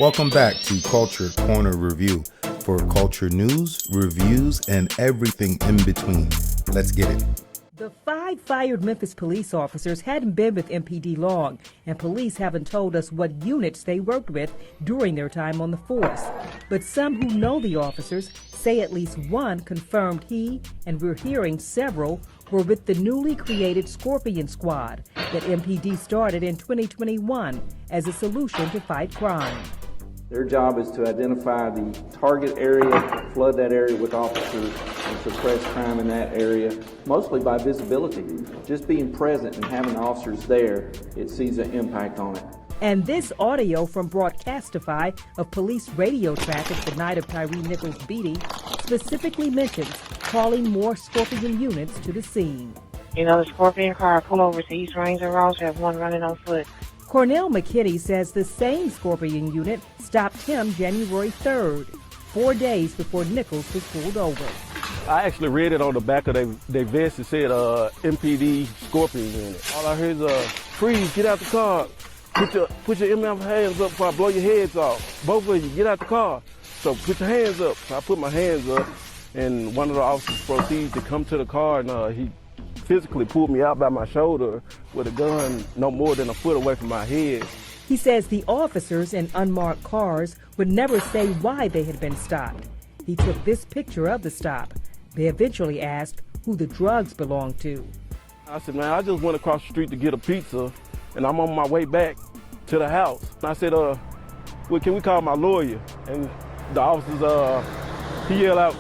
Welcome back to Culture Corner Review for culture news, reviews, and everything in between. Let's get it. The 5 fired Memphis police officers hadn't been with MPD long, and police haven't told us what units they worked with during their time on the force. But some who know the officers say at least one confirmed he, and we're hearing several, were with the newly created Scorpion Squad that MPD started in 2021 as a solution to fight crime. Their job is to identify the target area, flood that area with officers, and suppress crime in that area, mostly by visibility. Just being present and having officers there, it sees an impact on it. And this audio from Broadcastify of police radio traffic the night of Tyre Nichols' beating specifically mentions calling more Scorpion units to the scene. You know, the Scorpion car pull over to East Ranger Road, have one running on foot. Cornell McKinney says the same Scorpion unit stopped him January 3rd, 4 days before Nichols was pulled over. I actually read it on the back of their vest. It said MPD Scorpion unit. All I heard is freeze, get out the car. Put your MF hands up before I blow your heads off. Both of you, get out the car. So put your hands up. So I put my hands up, and one of the officers proceeded to come to the car, and he physically pulled me out by my shoulder with a gun no more than a foot away from my head. He says the officers in unmarked cars would never say why they had been stopped. He took this picture of the stop. They eventually asked who the drugs belonged to. I said, man, I just went across the street to get a pizza, and I'm on my way back to the house. And I said, well, can we call my lawyer? And the officers, he yelled out,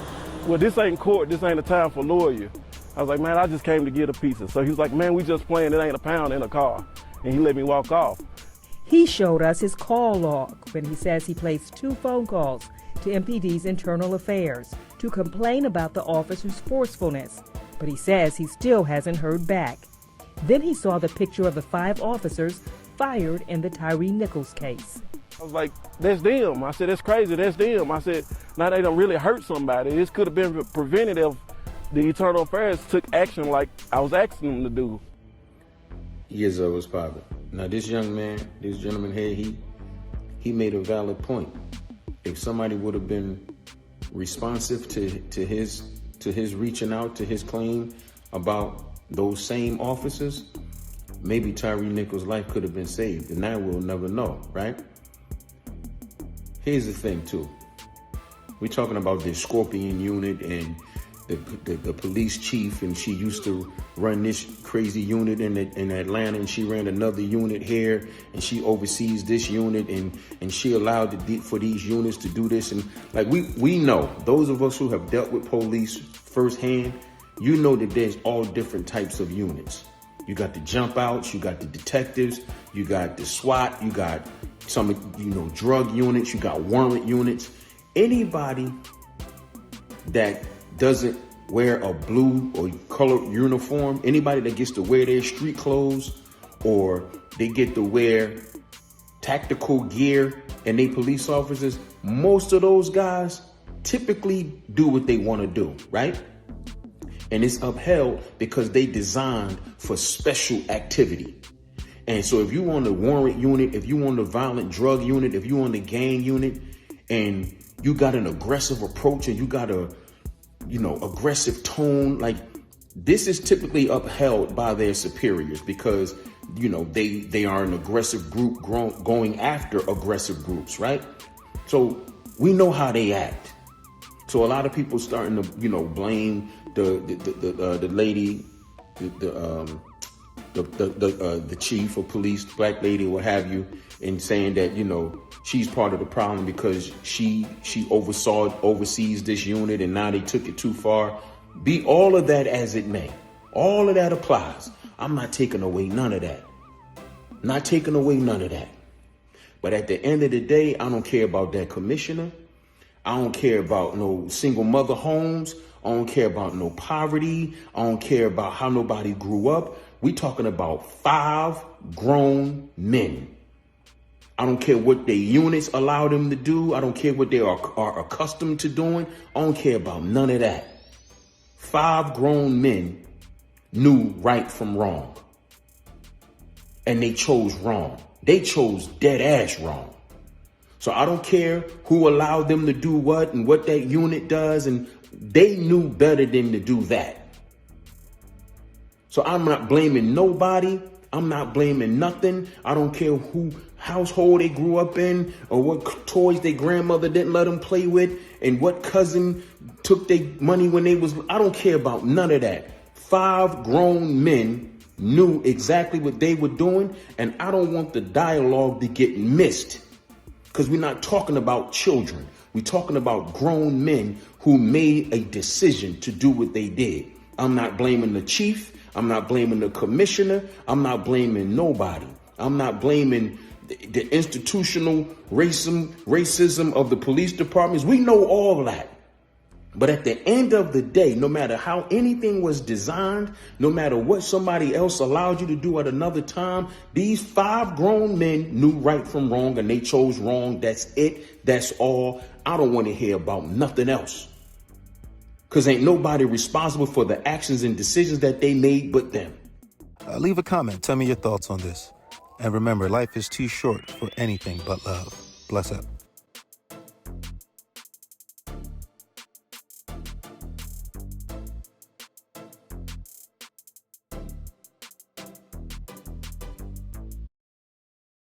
well, this ain't court, this ain't a time for lawyer. I was like, man, I just came to get a pizza. So he was like, man, we just playing, it ain't a pound in a car. And he let me walk off. He showed us his call log when he says he placed 2 phone calls to MPD's internal affairs to complain about the officers' forcefulness. But he says he still hasn't heard back. Then he saw the picture of the 5 officers fired in the Tyre Nichols case. I was like, that's them. I said, that's crazy, that's them. I said, now they don't really hurt somebody. This could have been prevented if the internal affairs took action like I was asking them to do. Years of was popping. Now this young man, this gentleman here, he made a valid point. If somebody would have been responsive to his reaching out to his claim about those same officers, maybe Tyre Nichols' life could have been saved, and now we'll never know, right? Here's the thing too. We're talking about this Scorpion unit and the police chief, and she used to run this crazy unit in Atlanta, and she ran another unit here, and she oversees this unit, and she allowed for these units to do this. And like we know, those of us who have dealt with police firsthand, you know that there's all different types of units. You got the jump outs, you got the detectives, you got the SWAT, you got some, drug units, you got warrant units. Anybody that doesn't wear a blue or colored uniform, anybody that gets to wear their street clothes, or they get to wear tactical gear and they police officers, most of those guys typically do what they want to do, right? And it's upheld because they designed for special activity. And so if you on the warrant unit, if you on the violent drug unit, if you on the gang unit, and you got an aggressive approach and you got a aggressive tone, like this is typically upheld by their superiors because, they are an aggressive group going after aggressive groups, right? So we know how they act. So a lot of people starting to, blame the lady, the chief of police, black lady, what have you, and saying that, she's part of the problem because she oversees this unit and now they took it too far. Be all of that as it may. All of that applies. I'm not taking away none of that. Not taking away none of that. But at the end of the day, I don't care about that commissioner. I don't care about no single mother homes. I don't care about no poverty. I don't care about how nobody grew up. We talking about 5 grown men. I don't care what their units allow them to do. I don't care what they are accustomed to doing. I don't care about none of that. 5 grown men knew right from wrong. And they chose wrong. They chose dead ass wrong. So I don't care who allowed them to do what and what that unit does. And they knew better than to do that. So I'm not blaming nobody. I'm not blaming nothing. I don't care who household they grew up in or what toys their grandmother didn't let them play with and what cousin took their money when they was. I don't care about none of that. 5 grown men knew exactly what they were doing, and I don't want the dialogue to get missed because we're not talking about children. We're talking about grown men who made a decision to do what they did. I'm not blaming the chief. I'm not blaming the commissioner. I'm not blaming nobody. I'm not blaming the institutional racism of the police departments. We know all that. But at the end of the day, no matter how anything was designed, no matter what somebody else allowed you to do at another time, these 5 grown men knew right from wrong and they chose wrong. That's it. That's all. I don't want to hear about nothing else. Because ain't nobody responsible for the actions and decisions that they made but them. Leave a comment. Tell me your thoughts on this. And remember, life is too short for anything but love. Bless up.